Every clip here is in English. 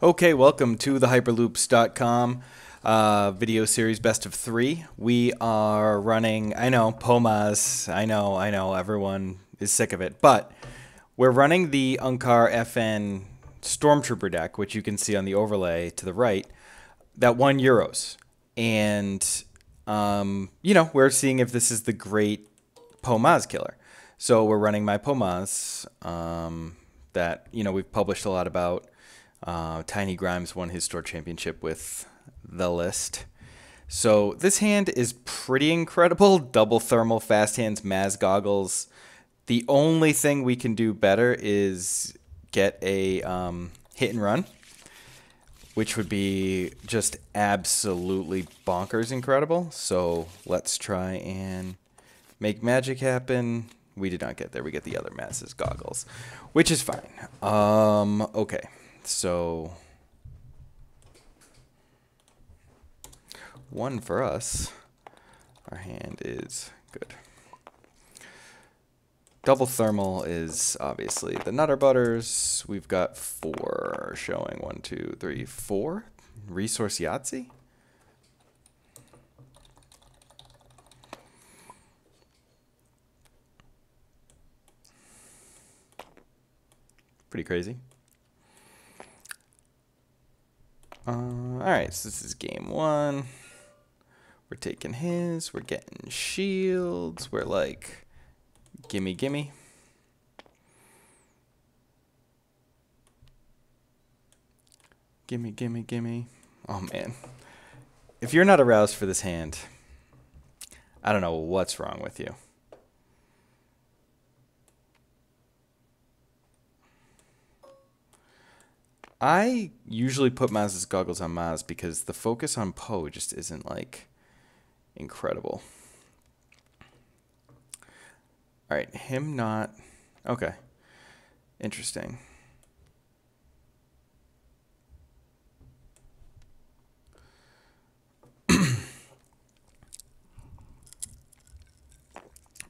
Okay, welcome to the hyperloops.com video series best of 3. We are running, I know, Poe Maz, I know, everyone is sick of it, but we're running the Unkar FN Stormtrooper deck, which you can see on the overlay to the right, that won Euros. And, we're seeing if this is the great Poe Maz killer. So we're running my Poe Maz that, we've published a lot about. Tiny Grimes won his store championship with the list. So this hand is pretty incredible. Double thermal, fast hands, Maz goggles. The only thing we can do better is get a hit and run, which would be just absolutely bonkers incredible. So let's try and make magic happen. We did not get there. We get the other Maz's goggles, which is fine. Okay. So, one for us. Our hand is good. Double thermal is obviously the Nutter Butters. We've got 4 showing. 1, 2, 3, 4. Resource Yahtzee. Pretty crazy. Alright, so this is game 1. We're taking his. We're getting shields. We're like, gimme, gimme. Gimme, gimme, gimme. Oh, man. If you're not aroused for this hand, I don't know what's wrong with you. I usually put Maz's goggles on Maz because the focus on Poe just isn't, like, incredible. Alright, him not... Okay. Interesting.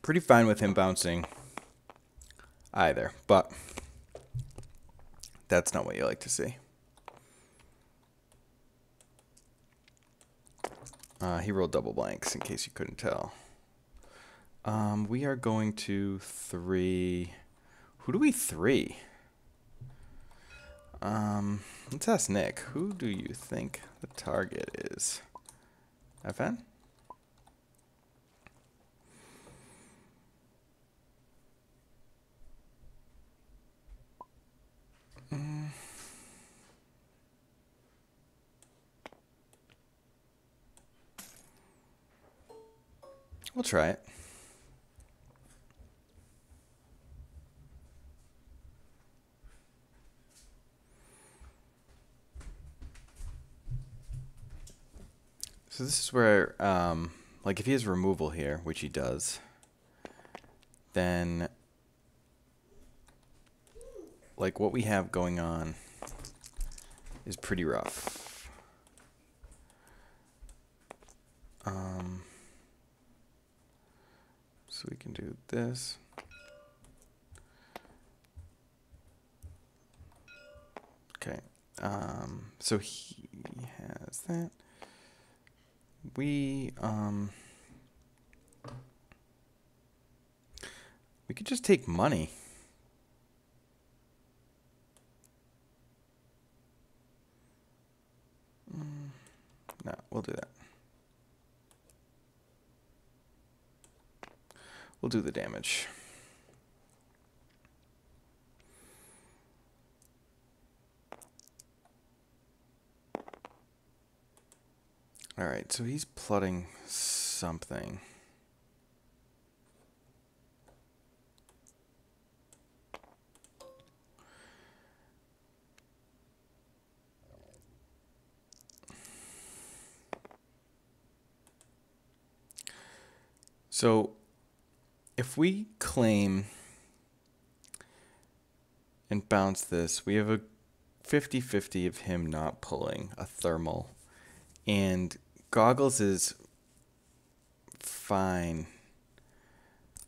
Pretty fine with him bouncing either, but... that's not what you like to see. He rolled double blanks, in case you couldn't tell. We are going to 3. Who do we 3? Let's ask Nick. Who do you think the target is? FN? We'll try it. So this is where, like if he has removal here, which he does, then like what we have going on is pretty rough. So we can do this. Okay. So he has that. We could just take money. No, we'll do that. We'll do the damage. Alright, so he's plotting something. So if we claim and bounce this, we have a 50-50 of him not pulling a thermal. And goggles is fine,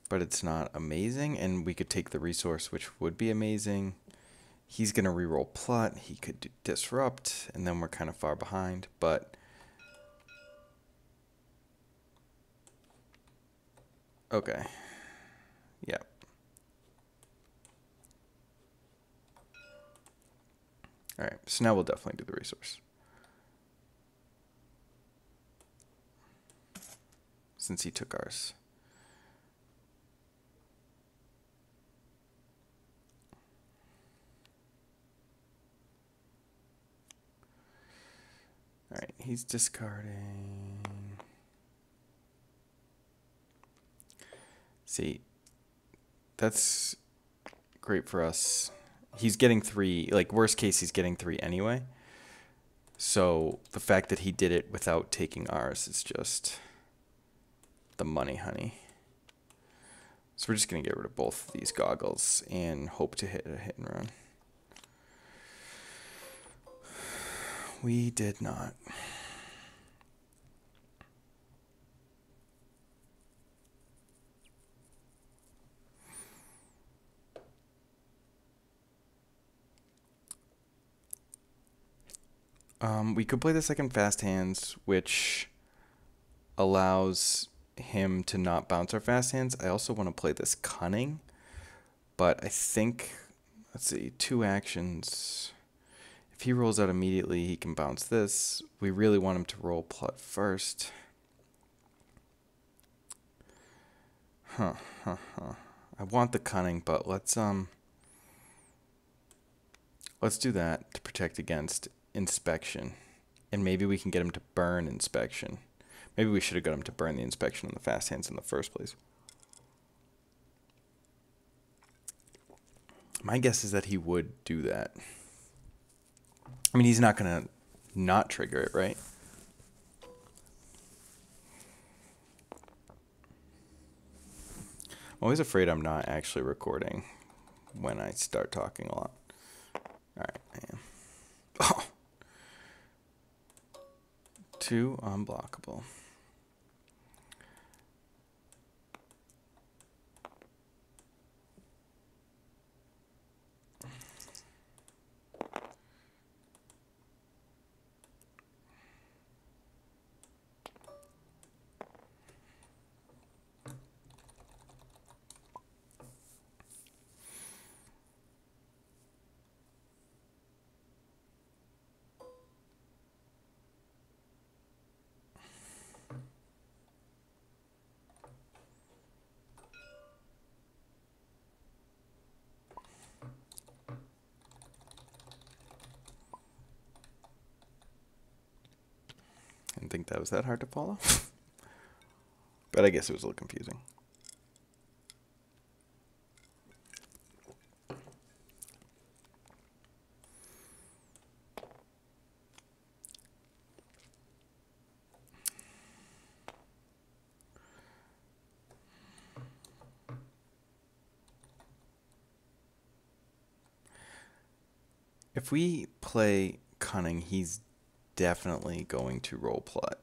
but it's not amazing. And we could take the resource, which would be amazing. He's going to reroll Plot. He could do Disrupt, and then we're kind of far behind. But okay. Yep. All right. So now we'll definitely do the resource. Since he took ours. All right, he's discarding. See, that's great for us. He's getting 3, like worst case, he's getting 3 anyway. So the fact that he did it without taking ours is just the money, honey. So we're just going to get rid of both of these goggles and hope to hit a hit and run. We did not. We could play the second fast hands, which allows him to not bounce our fast hands. I also want to play this cunning, but I think, let's see, 2 actions. If he rolls out immediately, he can bounce this. We really want him to roll Plot first. I want the cunning, but let's do that to protect against inspection. And maybe we can get him to burn inspection. Maybe we should have got him to burn the inspection on the fast hands in the first place. My guess is that he would do that. I mean, he's not going to not trigger it, right? I'm always afraid I'm not actually recording when I start talking a lot. All right, I am. Oh. 2 unblockable. I didn't think that was that hard to follow. But I guess it was a little confusing. If we play cunning, he's definitely going to roll Plot.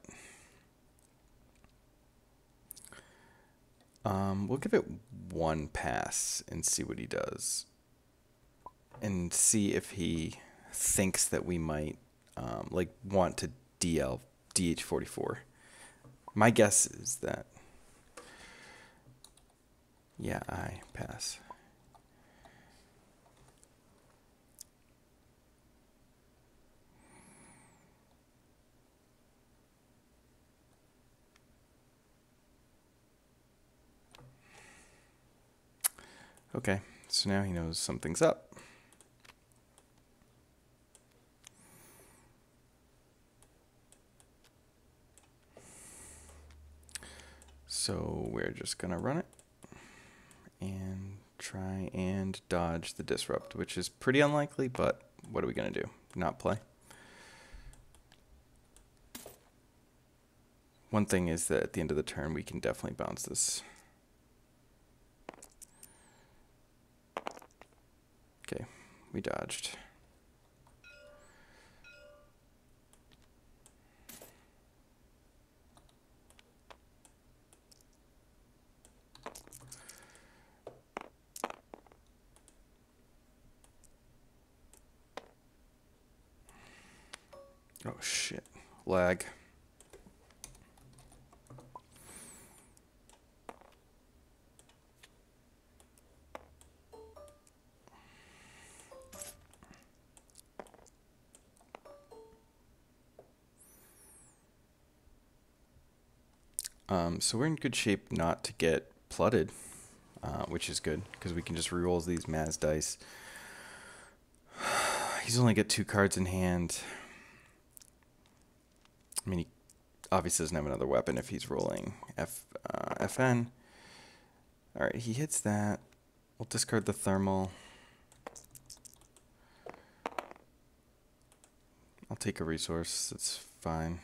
We'll give it 1 pass and see what he does. And see if he thinks that we might like want to DH44. My guess is that, yeah, I pass. Okay, so now he knows something's up. So we're just gonna run it and try and dodge the disrupt, which is pretty unlikely, but what are we gonna do? Not play? One thing is that at the end of the turn, we can definitely bounce this. Okay, we dodged. Oh shit. Lag. So we're in good shape not to get flooded, which is good because we can just reroll these Maz dice. He's only got 2 cards in hand. I mean, he obviously doesn't have another weapon if he's rolling FN. All right, he hits that. We'll discard the thermal. I'll take a resource. That's fine.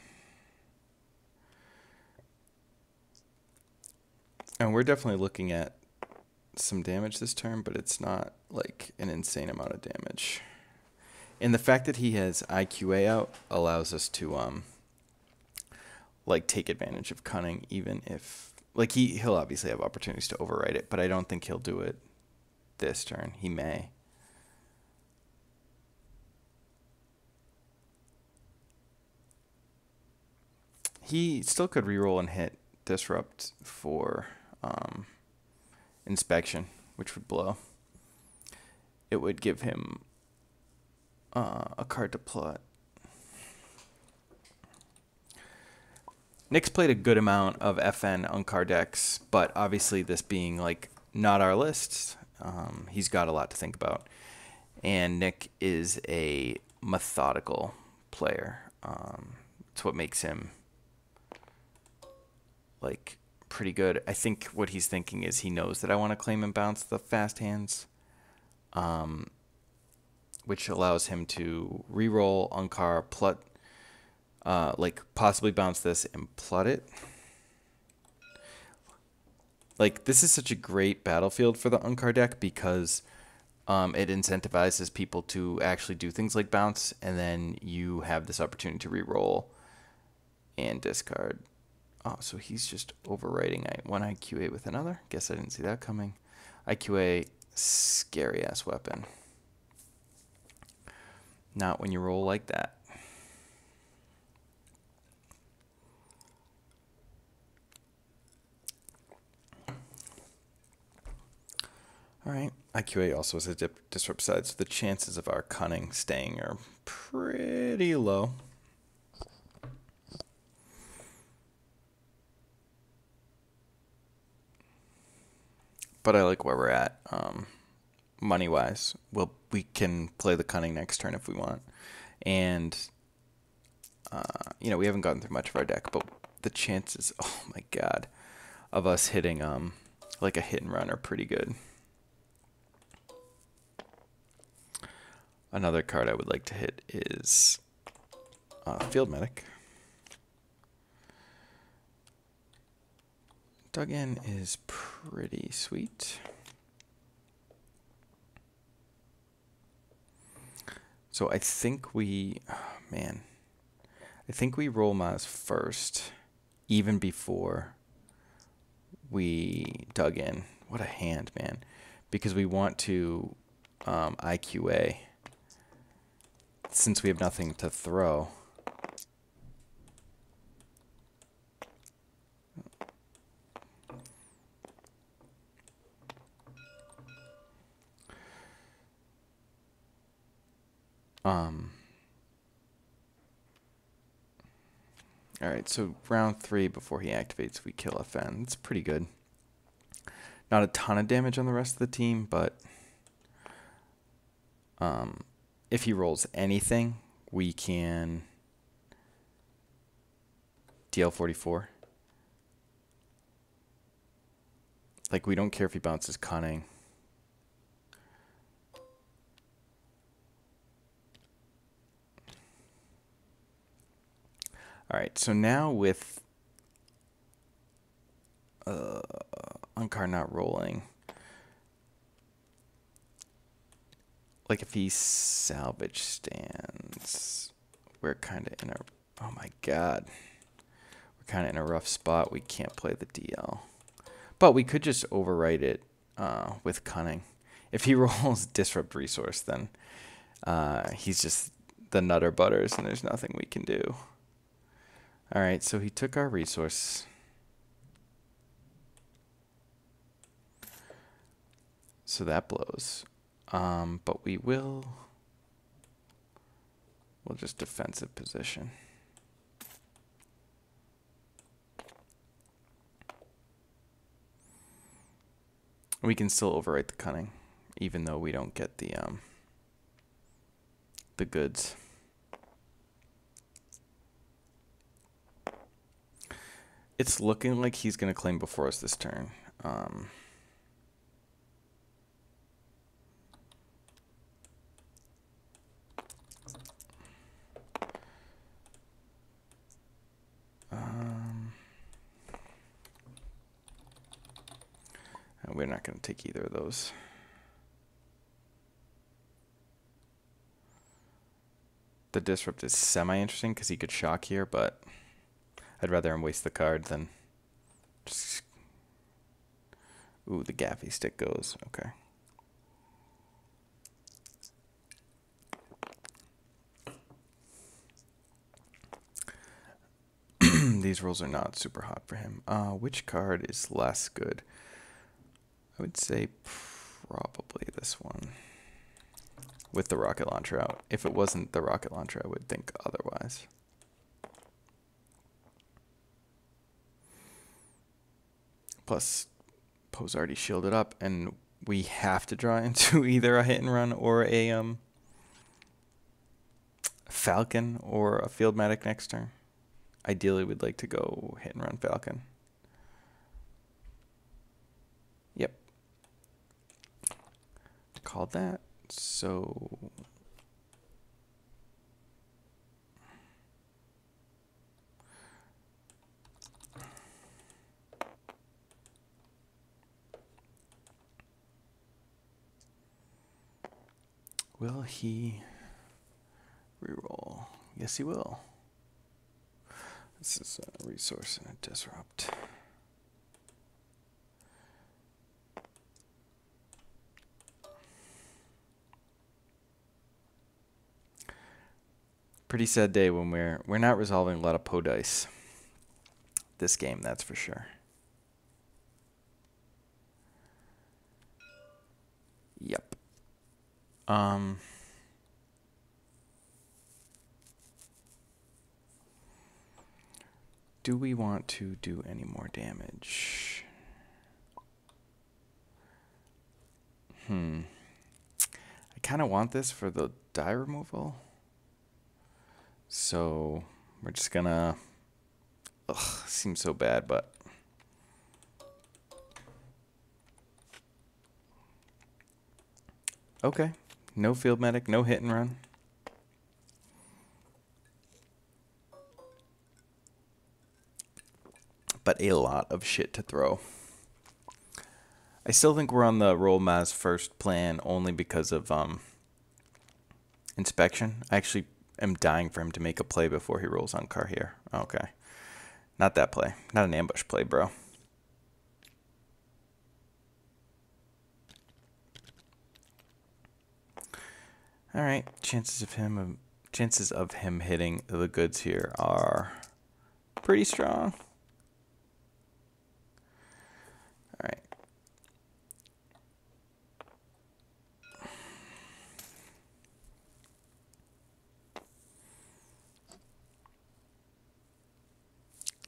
And we're definitely looking at some damage this turn, but it's not like an insane amount of damage. And the fact that he has IQA out allows us to like take advantage of cunning, even if like he'll obviously have opportunities to overwrite it, but I don't think he'll do it this turn. He may. He still could reroll and hit disrupt for inspection, which would blow. It would give him a card to plot. Nick's played a good amount of FN Unkar decks, but obviously this being like not our list, he's got a lot to think about. And Nick is a methodical player. It's what makes him like pretty good. I think what he's thinking is he knows that I want to claim and bounce the fast hands, which allows him to reroll Unkar, plut, like possibly bounce this and plut it. Like this is such a great battlefield for the Unkar deck because it incentivizes people to actually do things like bounce, and then you have this opportunity to reroll and discard. Oh, so he's just overwriting one IQA with another? Guess I didn't see that coming. IQA, scary-ass weapon. Not when you roll like that. Alright, IQA also has a disrupt side, so the chances of our cunning staying are pretty low. But I like where we're at, money-wise. We can play the cunning next turn if we want. And, you know, we haven't gotten through much of our deck, but the chances, oh my god, of us hitting, like a hit and run are pretty good. Another card I would like to hit is Field Medic. Dug in is pretty sweet. So I think we, oh man, I think we roll Maz first, even before we dug in. What a hand, man. Because we want to IQA, since we have nothing to throw. Alright, so round 3 before he activates, we kill FN. It's pretty good. Not a ton of damage on the rest of the team, but if he rolls anything, we can DL44. Like, we don't care if he bounces cunning. Alright, so now with Unkar not rolling, like if he salvage stands, we're kind of in a, oh my god, we're kind of in a rough spot. We can't play the DL. But we could just overwrite it with cunning. If he rolls disrupt resource, then he's just the Nutter Butters, and there's nothing we can do. All right, so he took our resource. So that blows. But we'll just defensive position. We can still overwrite the cunning, even though we don't get the goods. It's looking like he's gonna claim before us this turn. We're not going to take either of those. The disrupt is semi-interesting because he could shock here, but I'd rather him waste the card than just... Ooh, the gaffy stick goes. Okay. These rolls are not super hot for him. Which card is less good? I would say probably this one with the rocket launcher out. If it wasn't the rocket launcher, I would think otherwise. Plus, Poe's already shielded up, and we have to draw into either a hit and run or a Falcon or a Field Medic next turn. Ideally, we'd like to go hit and run Falcon. Yep. Called that. So will he reroll? Yes, he will. This is a resource and a disrupt. Pretty sad day when we're not resolving a lot of Poe dice this game, that's for sure. Yep. Do we want to do any more damage? I kind of want this for the die removal. So we're just gonna, seems so bad, but okay. No Field Medic, no hit and run. But a lot of shit to throw. I still think we're on the Poe Maz first plan only because of inspection. I actually am dying for him to make a play before he rolls Unkar here. Okay. Not that play. Not an ambush play, bro. All right. Chances of him hitting the goods here are pretty strong. All right.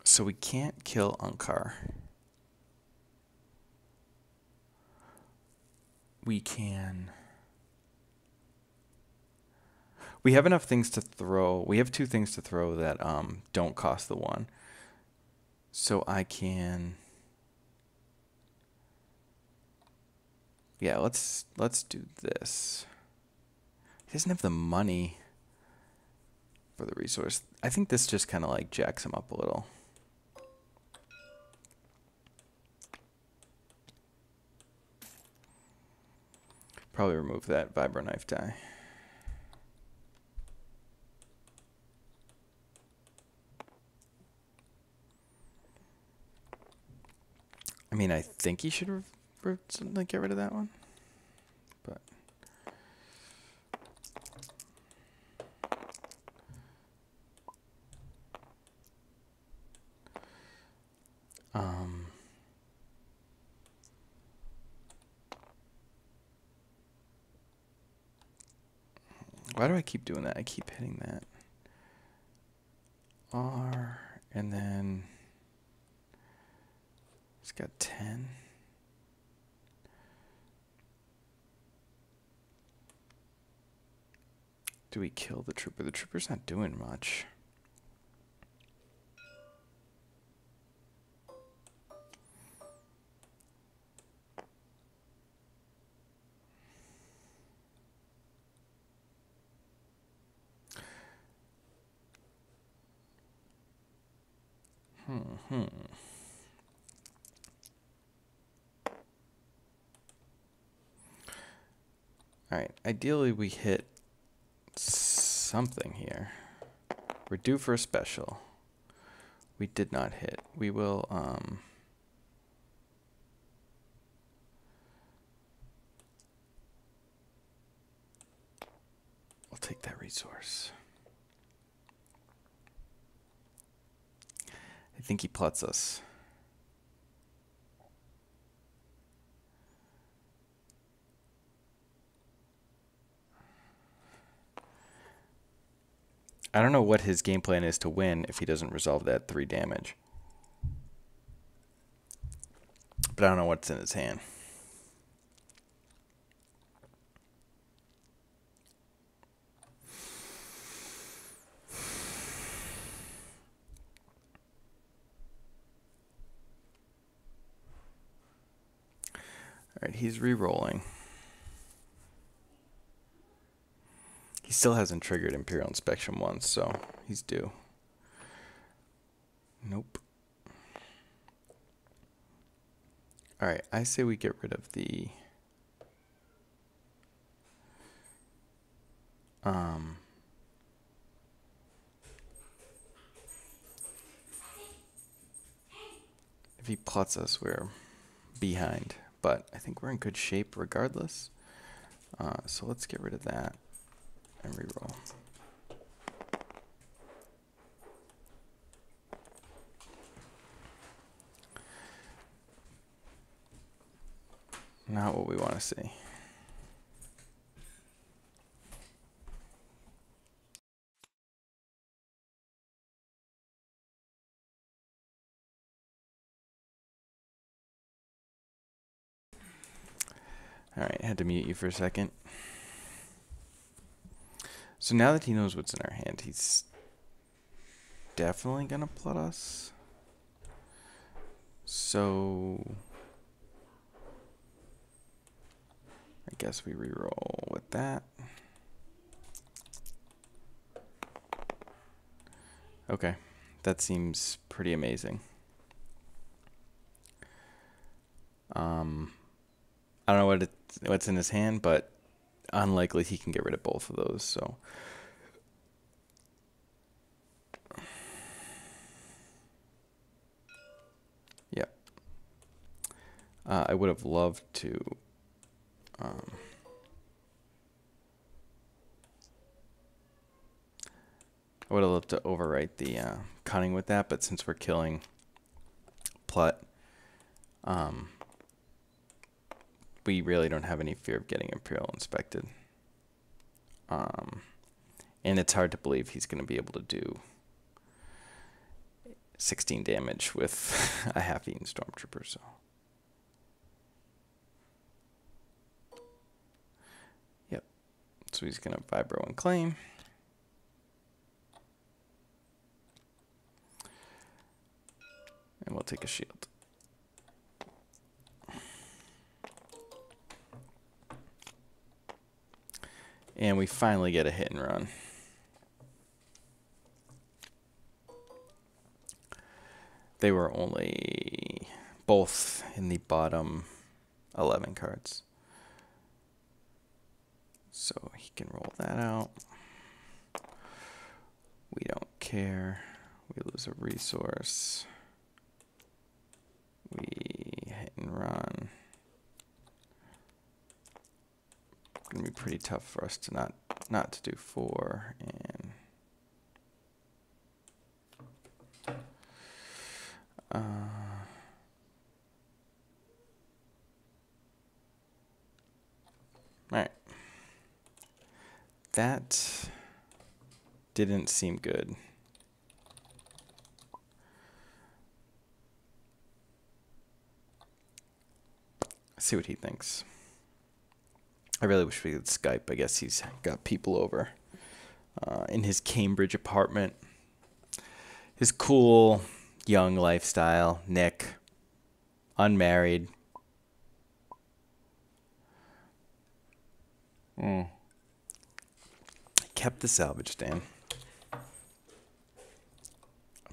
So we can't kill Unkar. We can... We have enough things to throw. We have two things to throw that don't cost the one. So I can... Yeah, let's do this. He doesn't have the money for the resource. I think this just kind of like jacks him up a little. Probably remove that vibro knife die. I mean, I think he should like get rid of that one, but Um, why do I keep doing that? I keep hitting that. R, and then it's got 10. Do we kill the trooper? The trooper's not doing much. Alright, ideally we hit something here. We're due for a special. We did not hit. We will, we'll take that resource. I think he plots us. I don't know what his game plan is to win if he doesn't resolve that 3 damage. But I don't know what's in his hand. Alright, he's re-rolling. He still hasn't triggered Imperial Inspection once, so he's due. Nope. Alright, I say we get rid of the... if he plots us, we're behind. But I think we're in good shape regardless. So let's get rid of that and reroll. Not what we want to see. Alright, had to mute you for a second. So now that he knows what's in our hand, he's definitely gonna plot us. So I guess we reroll with that. Okay, that seems pretty amazing. I don't know what's in his hand, but unlikely he can get rid of both of those. So yeah, I would have loved to. I would have loved to overwrite the cunning with that, but since we're killing Plut, we really don't have any fear of getting Imperial inspected. And it's hard to believe he's going to be able to do 16 damage with a half-eaten Stormtrooper. So yep. So he's going to Vibro and claim. And we'll take a shield. And we finally get a hit and run. They were only both in the bottom 11 cards. So he can roll that out. We don't care. We lose a resource. We hit and run. Gonna be pretty tough for us to not to do 4 and That didn't seem good. Let's see what he thinks. I really wish we could Skype. I guess he's got people over in his Cambridge apartment. His cool, young lifestyle. Nick, unmarried. Kept the salvage stand. I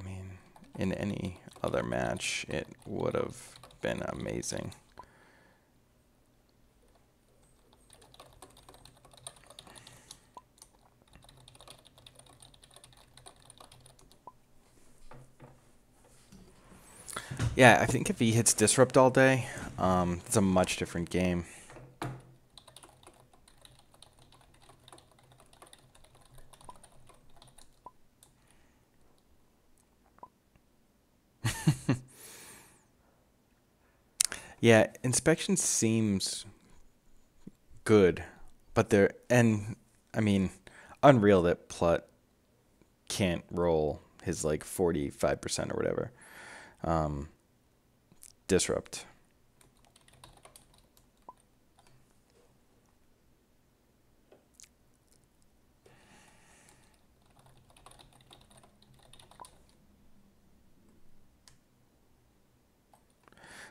mean, in any other match, it would have been amazing. Yeah, I think if he hits Disrupt all day, it's a much different game. Yeah, inspection seems good, but I mean, unreal that Plut can't roll his like 45% or whatever. Disrupt.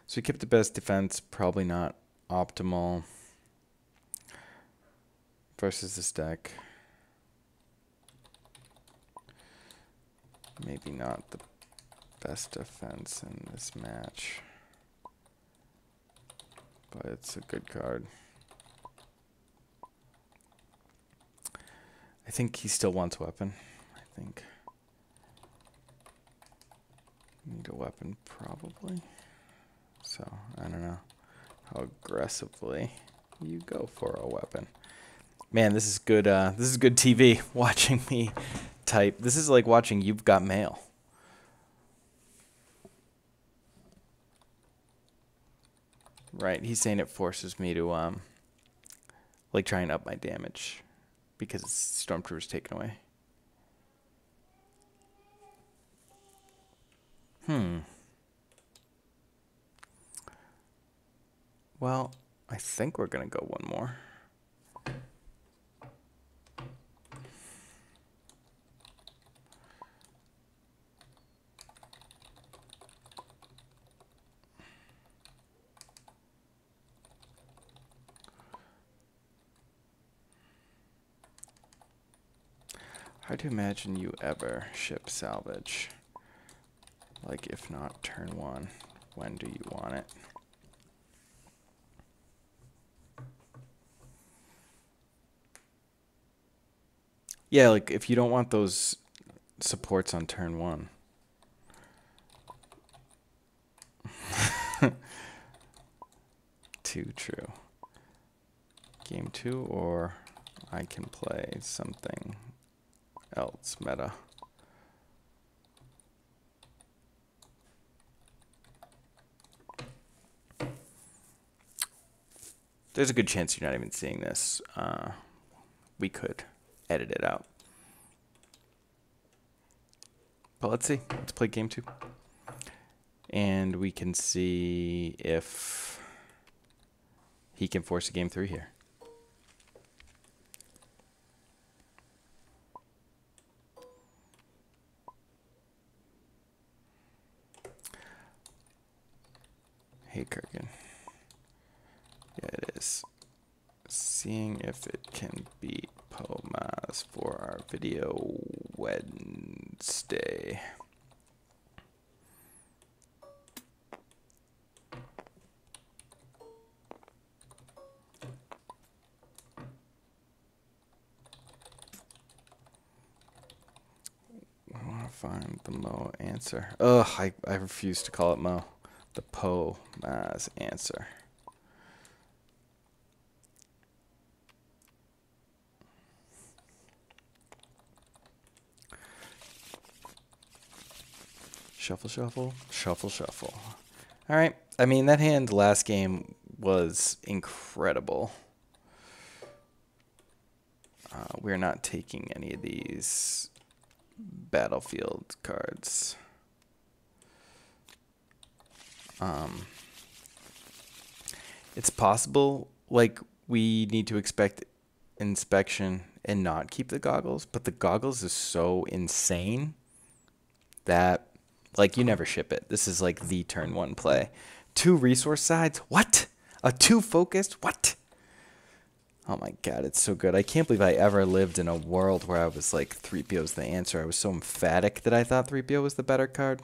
So he kept the best defense, probably not optimal versus this deck. Maybe not the best defense in this match, but it's a good card. I think he still wants weapon. I think need a weapon probably. So I don't know how aggressively you go for a weapon. Man, this is good. This is good TV. Watching me type. This is like watching You've Got Mail. Right. He's saying it forces me to like try and up my damage because Stormtrooper's taken away. Well, I think we're gonna go one more. Hard to imagine you ever ship salvage. Like, if not turn one, when do you want it? Yeah, like, if you don't want those supports on turn one. Too true. Game 2, or I can play something else meta. There's a good chance you're not even seeing this. We could edit it out. But let's see. Let's play game 2. And we can see if he can force a game 3 here. Hey, Kurgan. Yeah, it is. Seeing if it can beat Poe Maz for our video Wednesday. I want to find the Mo answer. Ugh, I refuse to call it Mo. The Poe Maz answer. Shuffle, shuffle, shuffle, shuffle. All right. I mean, that hand last game was incredible. we're not taking any of these battlefield cards. It's possible, like, we need to expect inspection and not keep the goggles, but the goggles is so insane that, like, you never ship it. This is like the turn one play. 2 resource sides? What? A 2 focused? What? Oh my god, it's so good. I can't believe I ever lived in a world where I was like 3PO's the answer. I was so emphatic that I thought 3PO was the better card.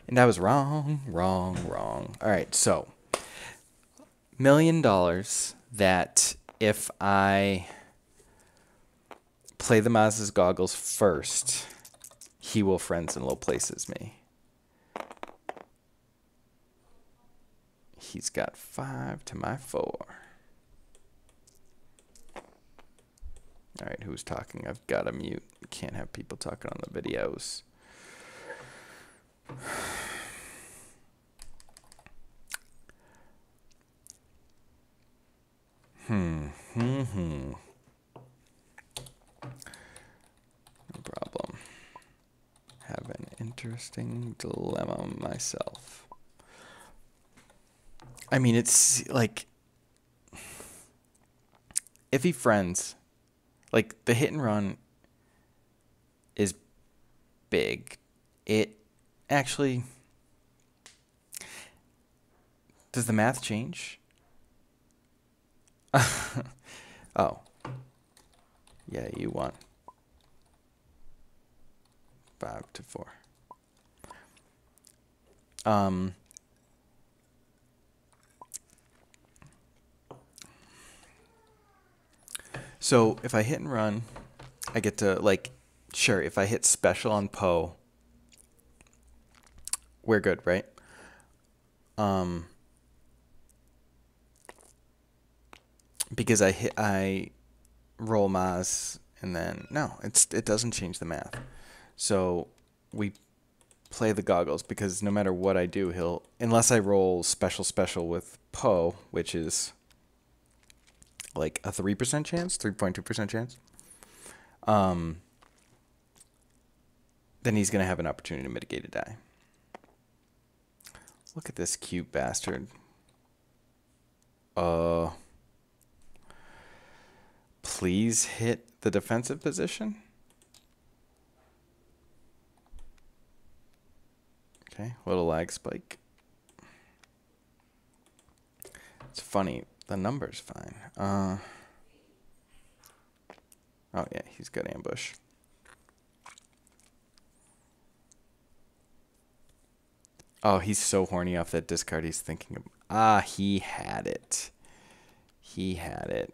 And I was wrong. Alright, so $1 million that if I play the Maz's goggles first, he will friends in low places me. He's got 5 to my 4. Alright, who's talking? I've got to mute. Can't have people talking on the videos. No problem. Have an interesting dilemma myself. I mean, it's like, if he friends, like, the hit and run is big. It actually, does the math change? Oh. Yeah, you won. 5 to 4. So if I hit and run, I get to, like, sure, if I hit special on Poe, we're good, right? Because I roll Maz and then no, it doesn't change the math. So we play the goggles because no matter what I do, he'll, unless I roll special with Poe, which is like a 3% chance, 3.2% chance. Then he's gonna have an opportunity to mitigate a die. Look at this cute bastard. Please hit the defensive position. Okay, little lag spike. It's funny, the number's fine. Oh yeah, he's got ambush. Oh, he's so horny off that discard. He's thinking of, he had it. He had it.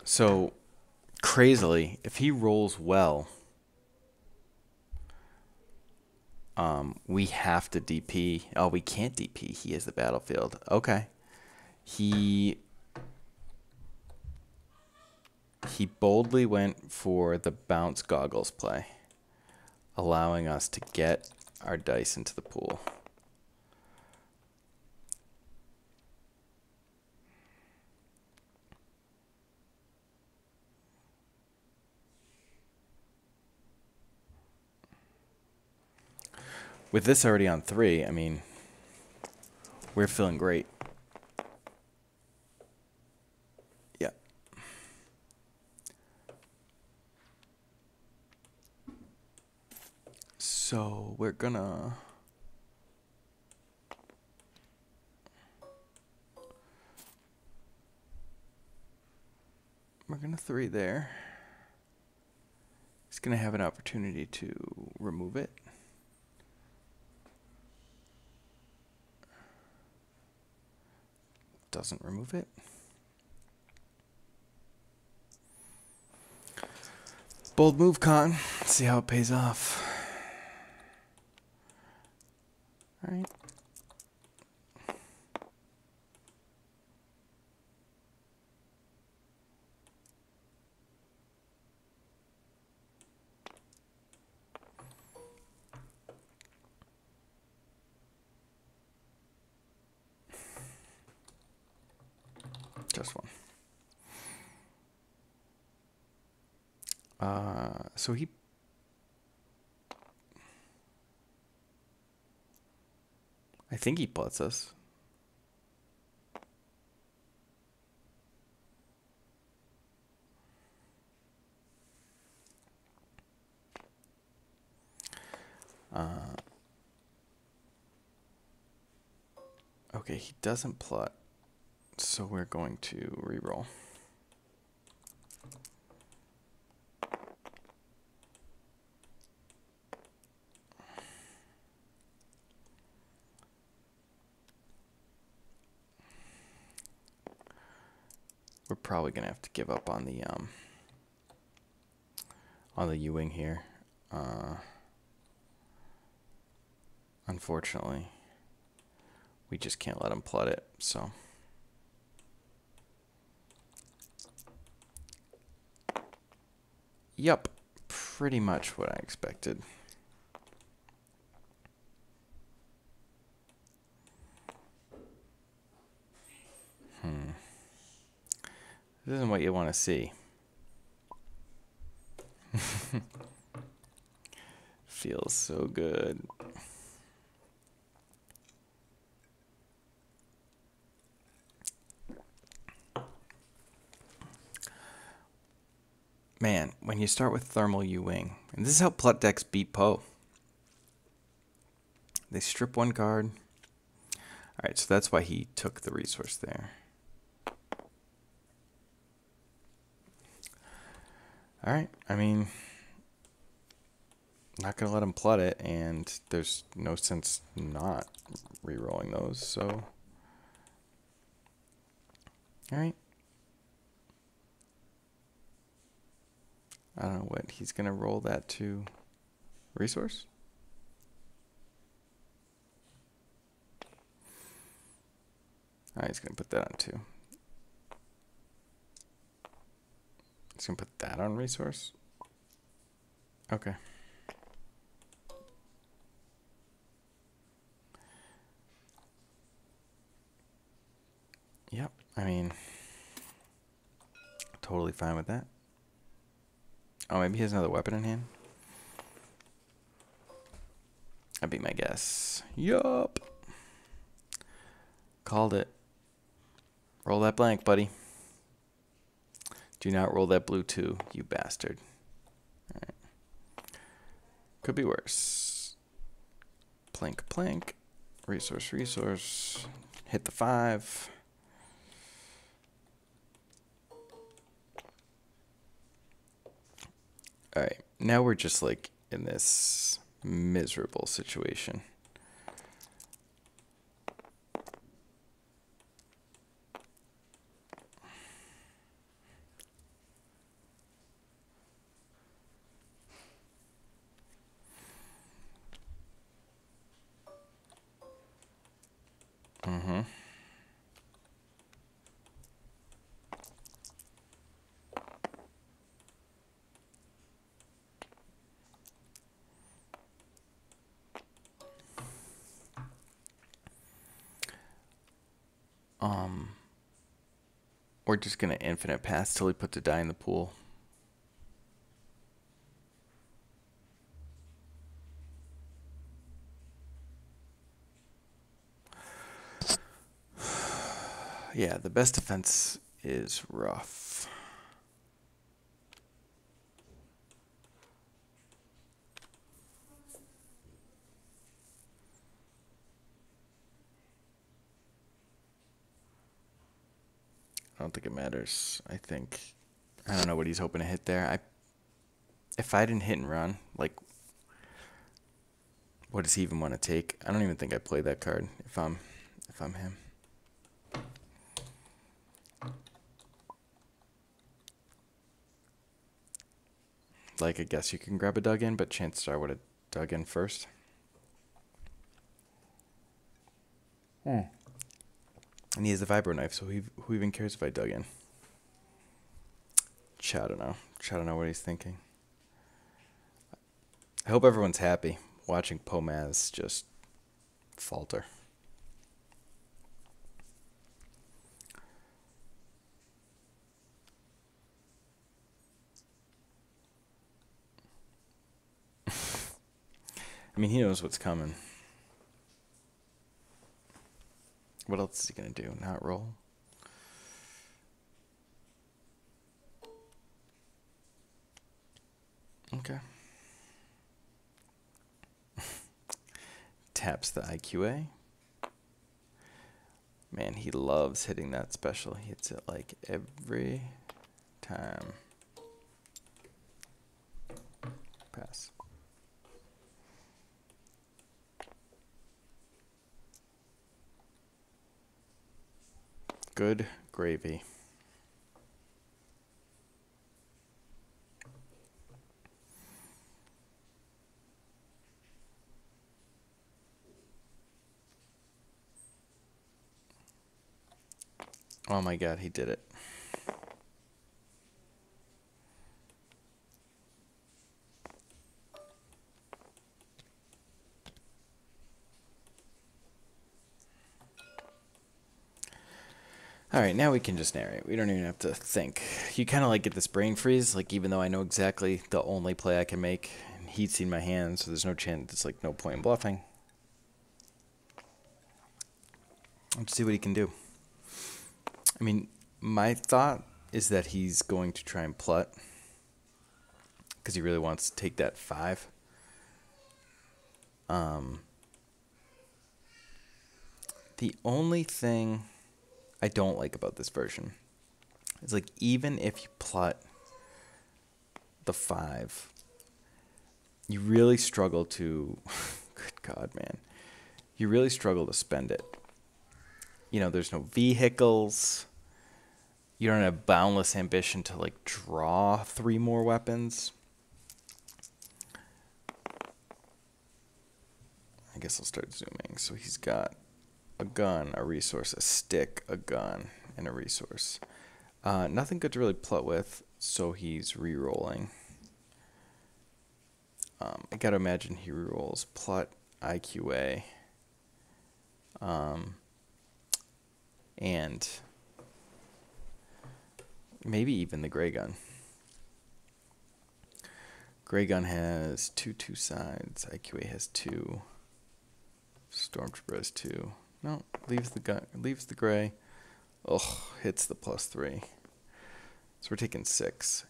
So, crazily, if he rolls well, we have to DP. Oh, we can't DP. He is the battlefield. Okay. He boldly went for the bounce goggles play, allowing us to get our dice into the pool. With this already on 3, I mean, we're feeling great. Yeah. So we're gonna three there. He's gonna have an opportunity to remove it. Doesn't remove it. Bold move, Con. See how it pays off. Just one. So he... I think he pluts us. Okay, he doesn't plot, so we're going to reroll. We're probably gonna have to give up on the U-wing here. Unfortunately, we just can't let him plot it, so. Yup, pretty much what I expected. This isn't what you want to see. Feels so good. Man, when you start with thermal U-wing, and this is how Plut decks beat Poe. They strip one card. Alright, so that's why he took the resource there. Alright, I mean, not going to let him Plut it, and there's no sense not re-rolling those, so. Alright. I don't know what, he's going to roll that to resource? Alright, he's going to put that on 2. He's going to put that on resource? Okay. Yep, I mean, totally fine with that. Oh, maybe he has another weapon in hand? That'd be my guess. Yup. Called it. Roll that blank, buddy. Do not roll that blue 2, you bastard. Alright. Could be worse. Plank, plank. Resource, resource. Hit the 5. Alright, now we're just like in this miserable situation. We're just gonna infinite pass till he puts a die in the pool. Yeah, the best defense is rough. I don't think it matters. I don't know what he's hoping to hit there. If I didn't hit and run, like, what does he even want to take? I don't even think I play that card if I'm him. Like, I guess you can grab a dug in, but chances are I would have dug in first. And he has the vibro knife, so who even cares if I dug in? I don't know. I don't know what he's thinking. I hope everyone's happy watching Poe Maz just falter. I mean, he knows what's coming. What else is he going to do? Not roll? Okay. Taps the IQA. Man, he loves hitting that special. He hits it like every time. Pass. Good gravy. Oh my god, he did it. Alright, now we can just narrate. We don't even have to think. You kind of like get this brain freeze, like even though I know exactly the only play I can make, and he's seen my hand, so there's no chance, it's like no point in bluffing. Let's see what he can do. I mean, my thought is that he's going to try and plut, because he really wants to take that 5. The only thing I don't like about this version is, like, even if you plot the 5, you really struggle to, good God, man, you really struggle to spend it. You know, there's no vehicles. You don't have boundless ambition to, like, draw 3 more weapons. I guess I'll start zooming. So he's got a gun, a resource, a stick, a gun, and a resource. Nothing good to really plut with, so he's re-rolling. I gotta imagine he re-rolls plut, IQA, and maybe even the gray gun. Gray gun has 2 sides. IQA has 2. Stormtrooper has 2. No, leaves the gun, leaves the gray. Ugh, hits the +3. So we're taking 6.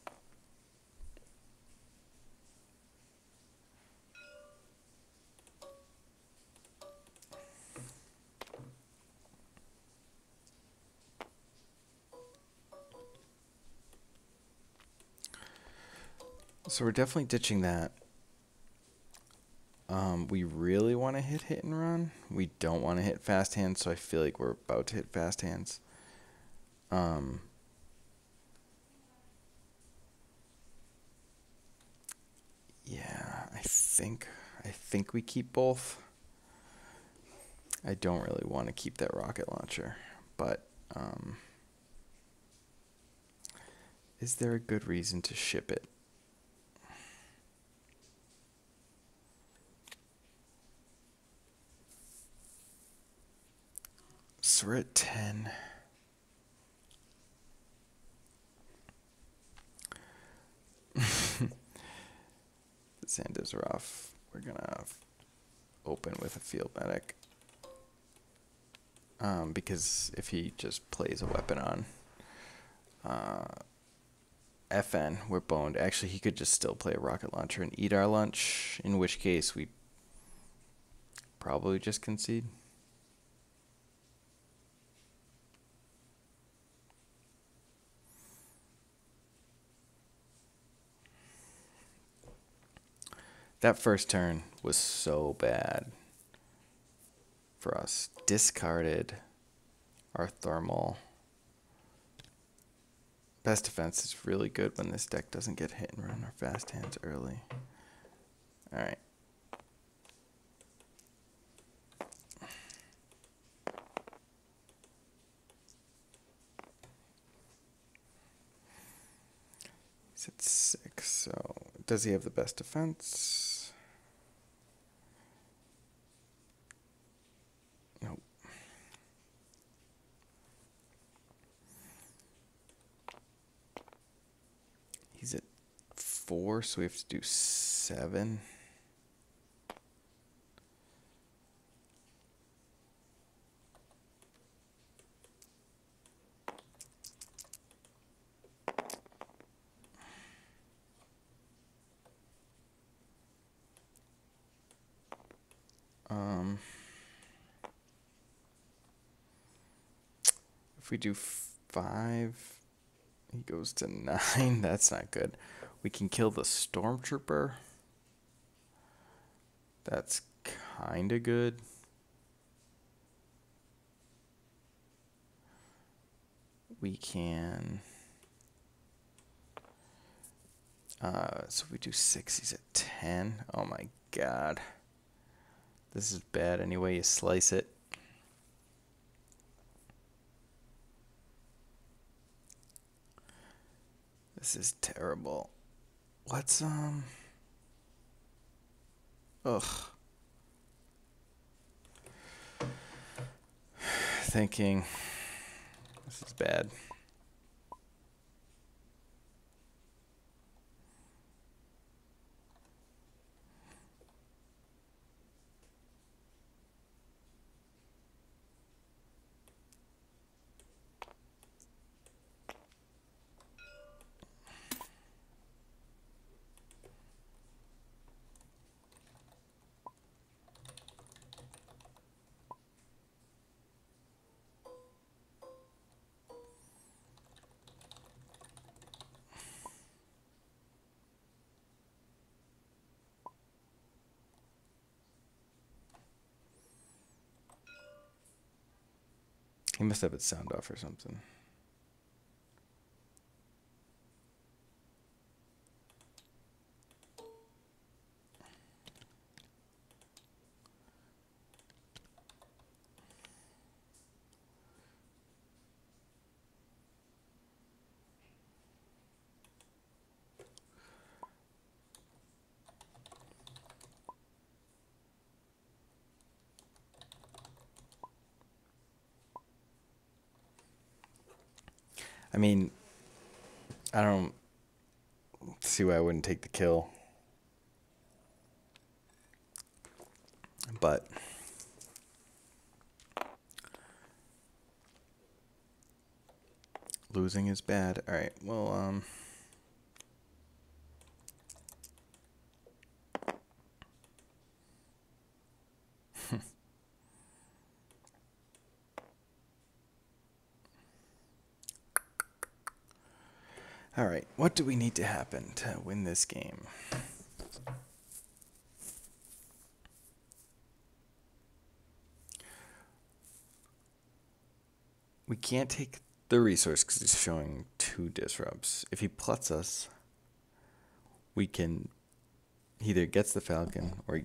So we're definitely ditching that. We really want to hit and run. We don't want to hit fast hands, so I feel like we're about to hit fast hands. Yeah, I think we keep both. I don't really want to keep that rocket launcher, but is there a good reason to ship it? So we're at 10. The sand is rough. We're gonna open with a field medic. Because if he just plays a weapon on FN, we're boned. Actually, he could just still play a rocket launcher and eat our lunch, in which case we probably just concede. That first turn was so bad for us. Discarded our thermal. Best defense is really good when this deck doesn't get hit and run our fast hands early. Alright. He's at 6, so does he have the best defense? Nope. He's at 4, so we have to do 7. If we do 5, he goes to 9. That's not good. We can kill the stormtrooper. That's kind of good. We can... so we do 6, he's at 10. Oh my god. This is bad any way you slice it. This is terrible. Let's, ugh. Thinking, this is bad. He must have its sound off or something. I mean, I don't see why I wouldn't take the kill. But losing is bad. All right. Well, all right. What do we need to happen to win this game? We can't take the resource because he's showing 2 disrupts. If he pluts us, we can either gets the Falcon or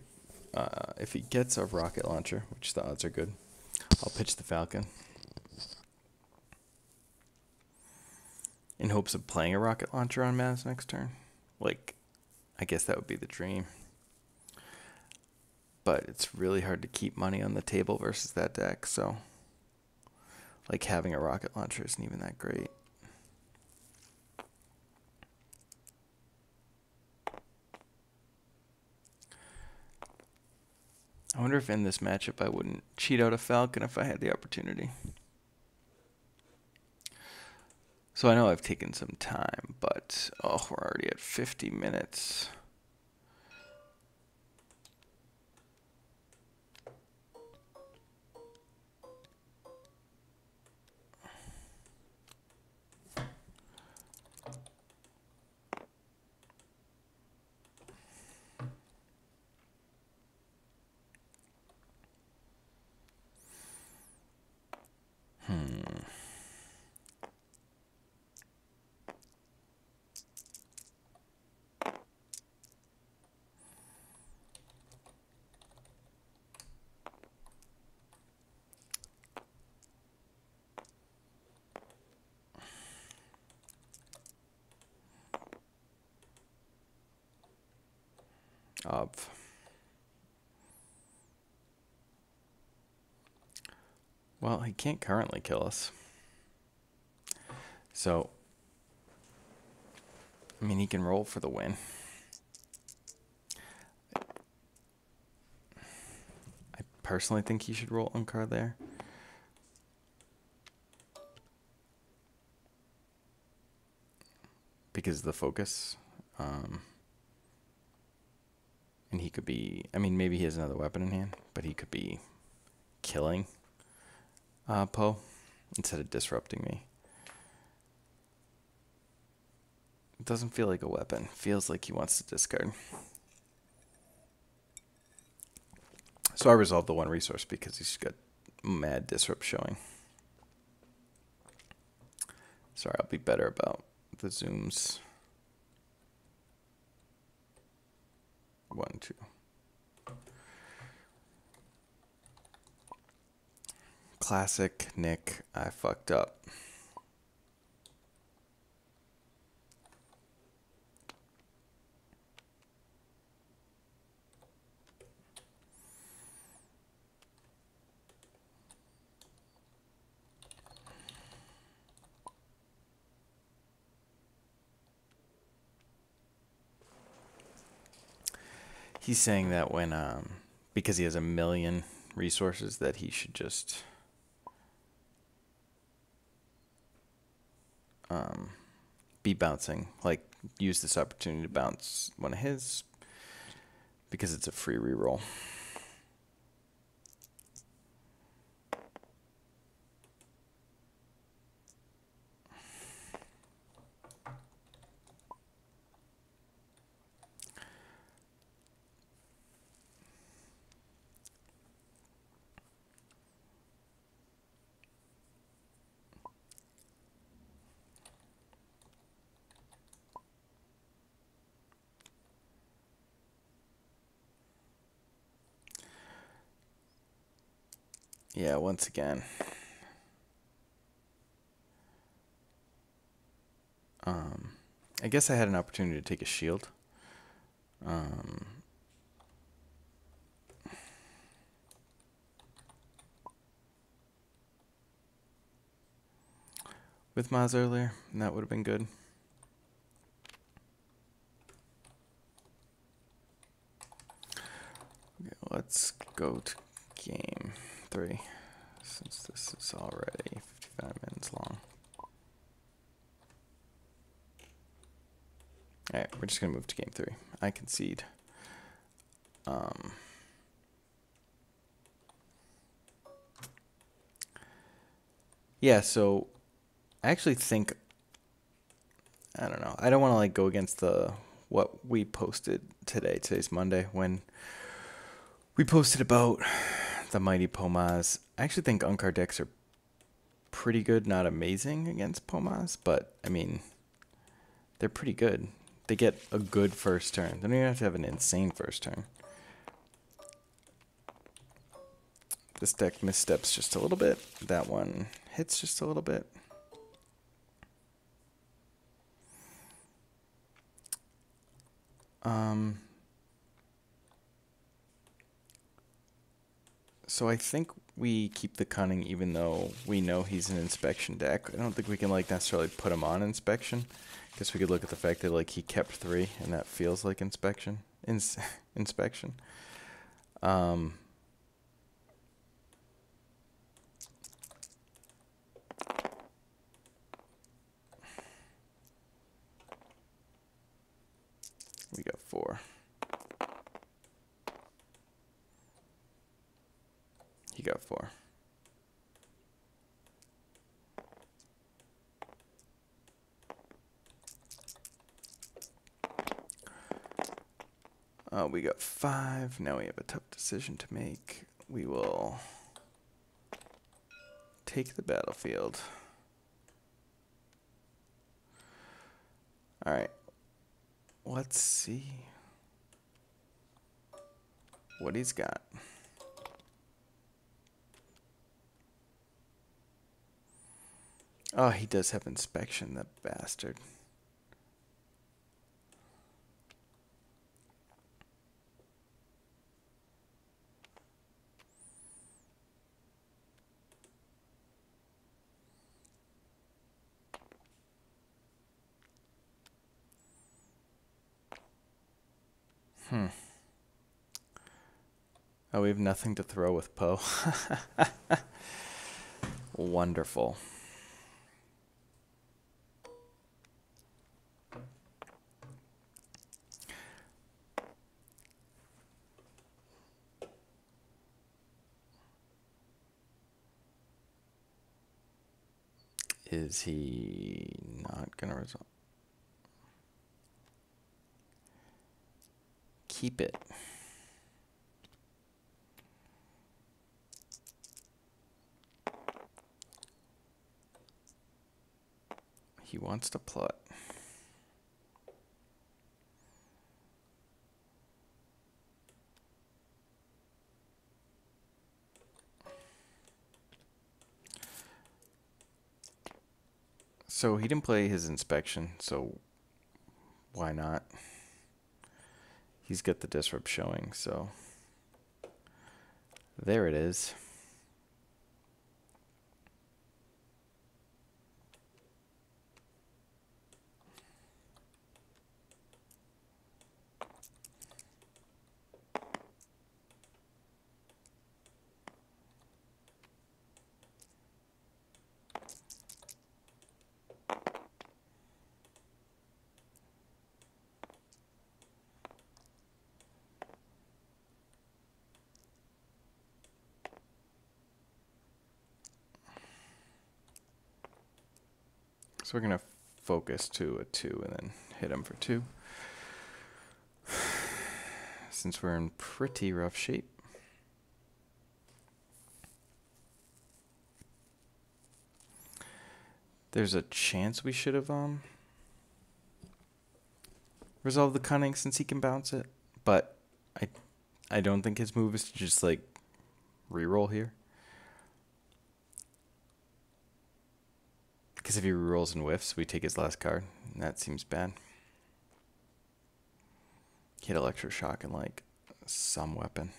if he gets a rocket launcher, which the odds are good, I'll pitch the Falcon in hopes of playing a rocket launcher on Maz next turn. Like, I guess that would be the dream. But it's really hard to keep money on the table versus that deck, so like having a rocket launcher isn't even that great. I wonder if in this matchup I wouldn't cheat out a Falcon if I had the opportunity. So I know I've taken some time, but oh, we're already at 50 minutes. Well, he can't currently kill us. So, I mean, he can roll for the win. I personally think he should roll Unkar there. Because of the focus. And he could be, I mean, maybe he has another weapon in hand, but he could be killing Poe instead of disrupting me. It doesn't feel like a weapon. Feels like he wants to discard. So I resolved the one resource because he's got mad disrupt showing. Sorry, I'll be better about the zooms. 1, 2. Classic Nick, I fucked up. He's saying that when, because he has 1 million resources, that he should just be bouncing, like use this opportunity to bounce one of his, because it's a free reroll. Yeah, once again. I guess I had an opportunity to take a shield. With Maz earlier, and that would have been good. Okay, let's go to game 3, since this is already 55 minutes long. Alright, we're just going to move to game 3. I concede. Yeah, so I actually think, I don't know, I don't want to like go against what we posted today. Today's Monday, when we posted about the mighty Poe Maz. I actually think Unkar decks are pretty good, not amazing against Poe Maz, but I mean, they're pretty good. They get a good first turn. They don't even have to have an insane first turn. This deck missteps just a little bit. That one hits just a little bit. So I think we keep the Cunning even though we know he's an inspection deck. I don't think we can like necessarily put him on inspection. Guess we could look at the fact that like he kept 3 and that feels like inspection. Inspection. We got 4. He got 4. We got 5. Now we have a tough decision to make. We will take the battlefield. All right. Let's see what he's got. Oh, he does have inspection, that bastard. Oh, we have nothing to throw with Poe. Wonderful. Is he not gonna resolve? Keep it. He wants to plot. So he didn't play his inspection, so why not? He's got the disrupt showing, so there it is. So we're going to focus to a 2 and then hit him for 2. Since we're in pretty rough shape. There's a chance we should have resolved the cunning since he can bounce it. But I don't think his move is to just like reroll here. Because if he rerolls and whiffs, we take his last card. And that seems bad. Hit electroshock and like some weapon.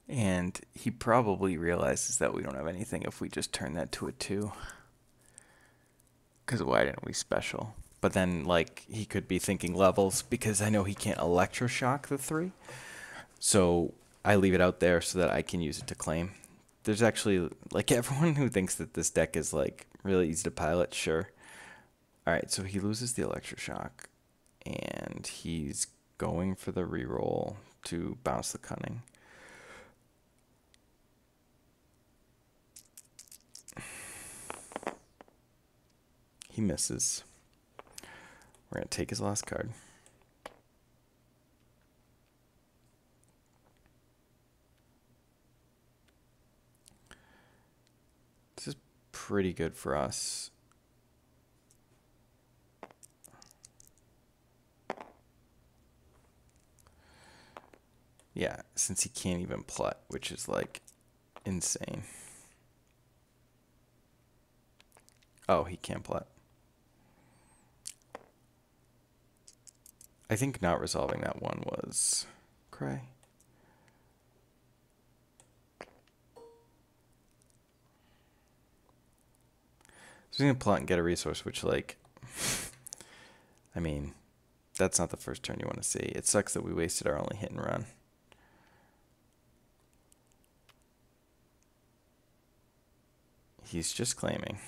And he probably realizes that we don't have anything if we just turn that to a 2. Because why didn't we special? But then, like, he could be thinking levels because I know he can't electroshock the 3. So I leave it out there so that I can use it to claim. There's actually, like, everyone who thinks that this deck is, like, really easy to pilot, sure. Alright, so he loses the electroshock. And he's going for the reroll to bounce the cunning. He misses. We're going to take his last card. This is pretty good for us. Yeah, since he can't even plot, which is like insane. Oh, he can't plot. I think not resolving that one was cray. So he's going to plot and get a resource, which, like, I mean, that's not the first turn you want to see. It sucks that we wasted our only hit and run. He's just claiming.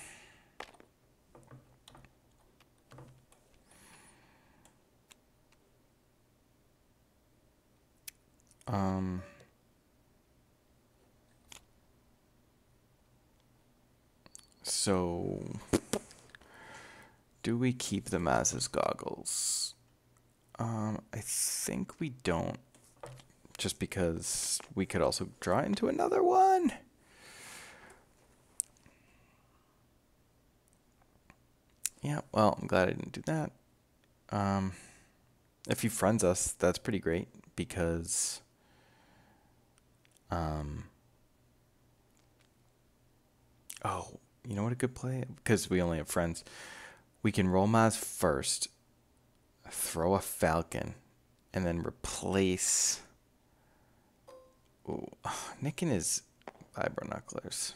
So, do we keep them as his goggles? I think we don't. Just because we could also draw into another one. Yeah, well, I'm glad I didn't do that. If he friends us, that's pretty great because oh, you know what a good play? Because we only have friends. We can roll Maz first, throw a Falcon, and then replace Nick and his Vibro Knucklers.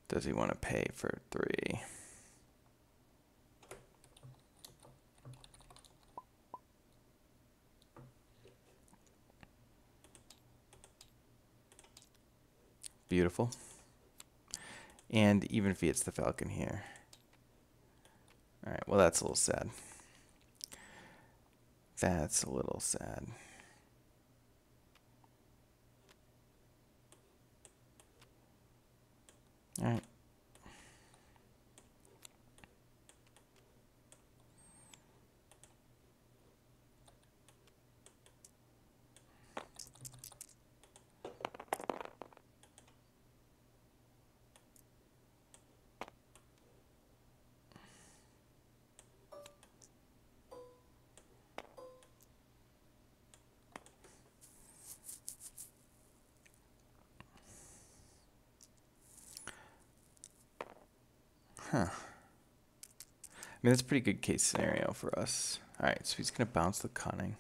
Does he want to pay for 3? beautiful. And even if he hits the falcon here. Alright, well that's a little sad. That's a little sad. Alright. Huh. I mean, that's a pretty good case scenario for us. Alright, so he's going to bounce the cunning.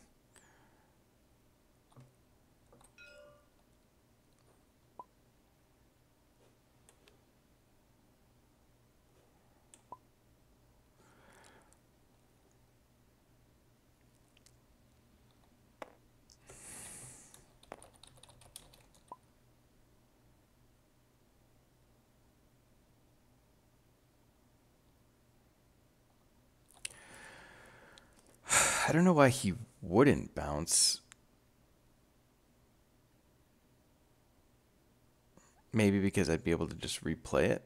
I don't know why he wouldn't bounce. Maybe because I'd be able to just replay it.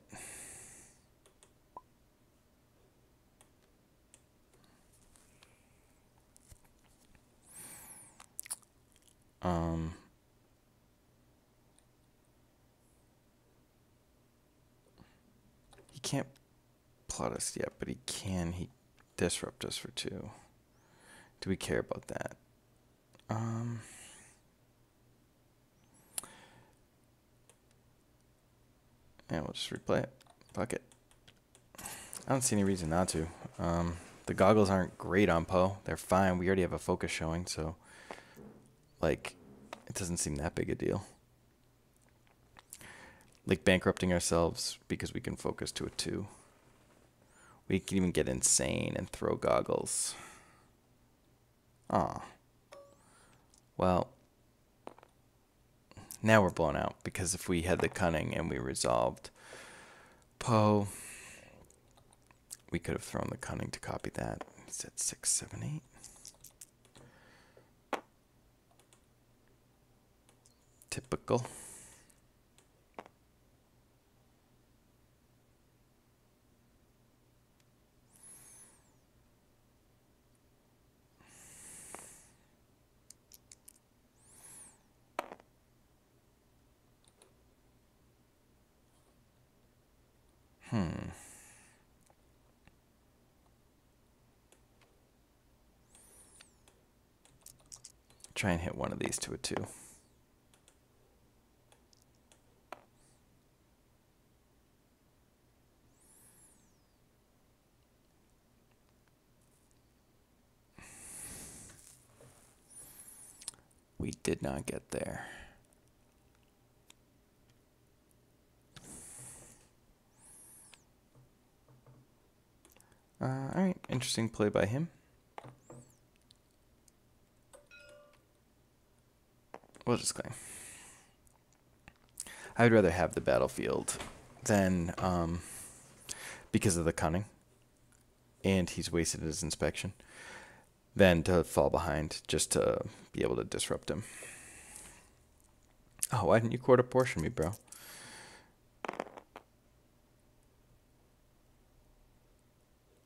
He can't plot us yet, but he can. He disrupt us for 2. Do we care about that? Yeah, we'll just replay it. Fuck it. I don't see any reason not to. The goggles aren't great on Poe. They're fine. We already have a focus showing, so like it doesn't seem that big a deal. Like bankrupting ourselves because we can focus to a 2. We can even get insane and throw goggles. Aw. Well, now we're blown out because if we had the cunning and we resolved Poe, we could have thrown the cunning to copy that. He's at 6, 7, 8. Typical. Try and hit one of these to a 2. We did not get there. Alright, interesting play by him. We'll just claim. I would rather have the battlefield than, because of the cunning, and he's wasted his inspection, than to fall behind just to be able to disrupt him. Oh, why didn't you quarter portion me, bro?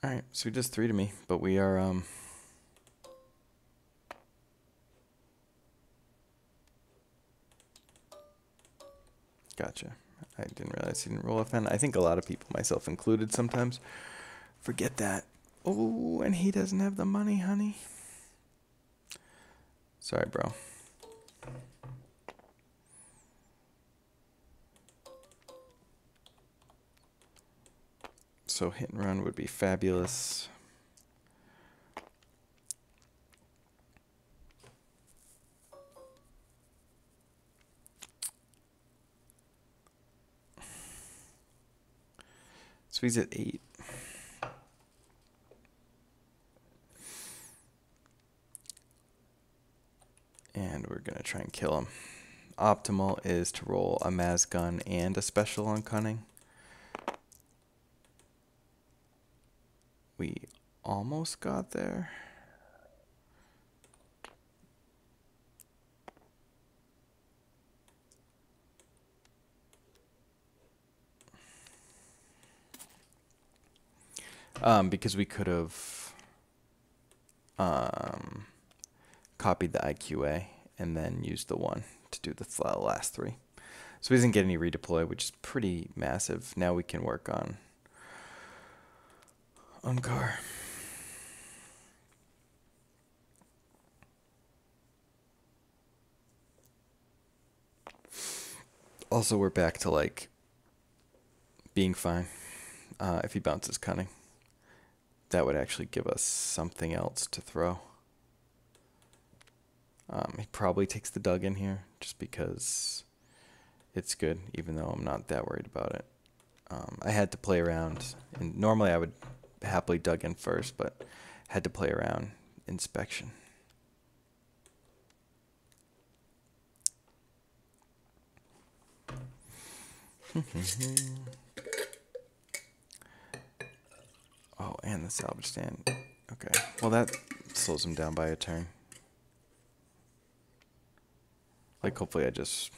Alright, so he does 3 to me, but we are, Gotcha. I didn't realize he didn't roll FN. I think a lot of people, myself included, sometimes forget that. Oh, and he doesn't have the money, honey. Sorry, bro. So hit and run would be fabulous. So he's at 8. And we're going to try and kill him. optimal is to roll a Maz gun and a special on cunning. We almost got there. Because we could have copied the IQA and then used the 1 to do the last 3. So we didn't get any redeploy, which is pretty massive. Now we can work on Unkar. Also, we're back to like being fine. If he bounces cunning, that would actually give us something else to throw. He probably takes the dug in here just because it's good, even though I'm not that worried about it. I had to play around, and normally I would happily dug in first, but had to play around inspection. Oh, and the salvage stand. Okay, well that slows him down by a turn. Like, hopefully I just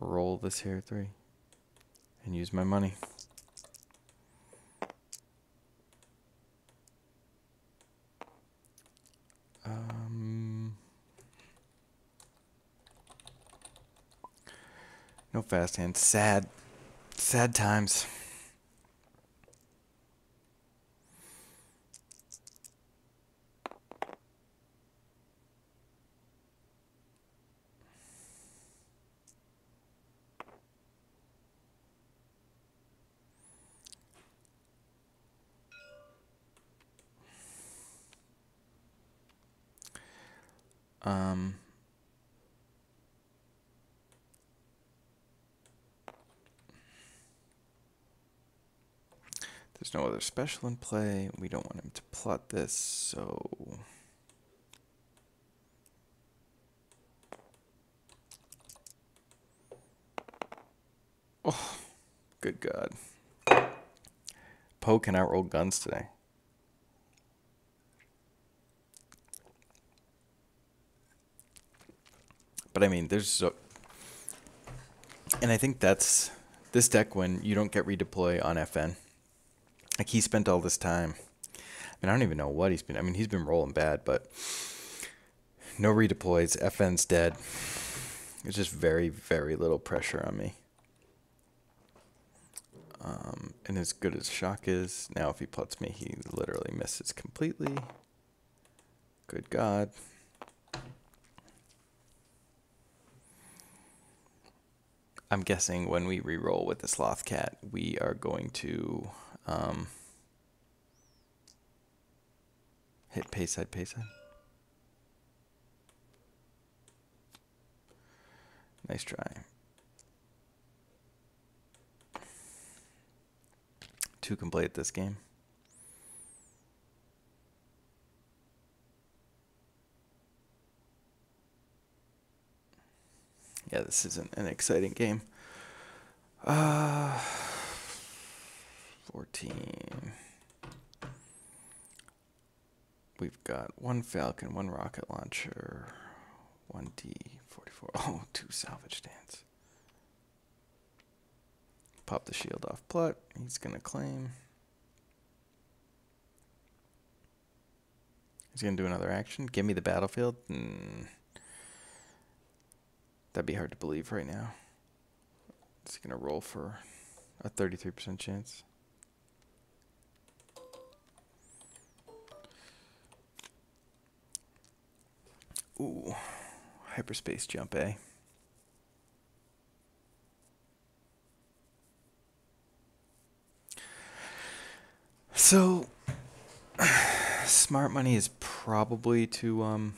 roll this here 3 and use my money. No fast hand. Sad times. There's no other special in play. We don't want him to plot this, so... Oh, good God. Poe can outroll guns today. But I mean, there's so... And I think that's this deck when you don't get redeploy on FN. Like, he spent all this time. I mean, I don't even know what he's been... I mean, he's been rolling bad, but... No redeploys. FN's dead. It's just very, very little pressure on me. And as good as shock is, now if he puts me, he literally misses completely. Good God. I'm guessing when we re-roll with the Sloth Cat, we are going to hit pay side. Nice try. 2 can play at this game. Yeah, this isn't an exciting game. 14. We've got 1 Falcon, 1 rocket launcher, 1 D-44. Oh, 2 salvage stands. Pop the shield off Plut. He's going to claim. He's going to do another action. Give me the battlefield. That'd be hard to believe right now. He's going to roll for a 33% chance. Ooh, hyperspace jump, eh? So, smart money is probably to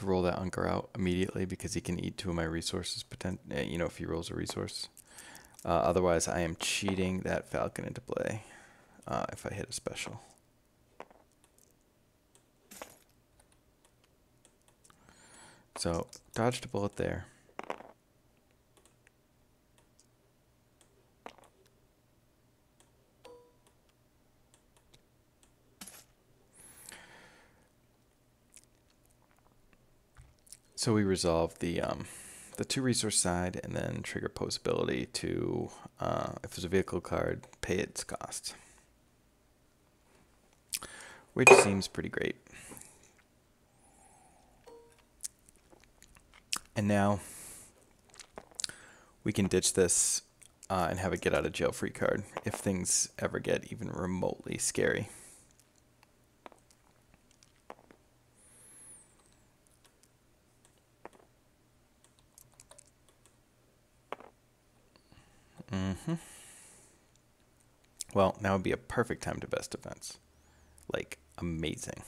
roll that Unkar out immediately because he can eat 2 of my resources, you know, if he rolls a resource. Otherwise, I am cheating that Falcon into play if I hit a special. So dodged a bullet there. So we resolved the 2-resource side, and then trigger Poe's ability to, if there's a vehicle card, pay its cost, which seems pretty great. And now we can ditch this and have a get out of jail free card if things ever get even remotely scary. Well, now would be a perfect time to best defense. Like, amazing.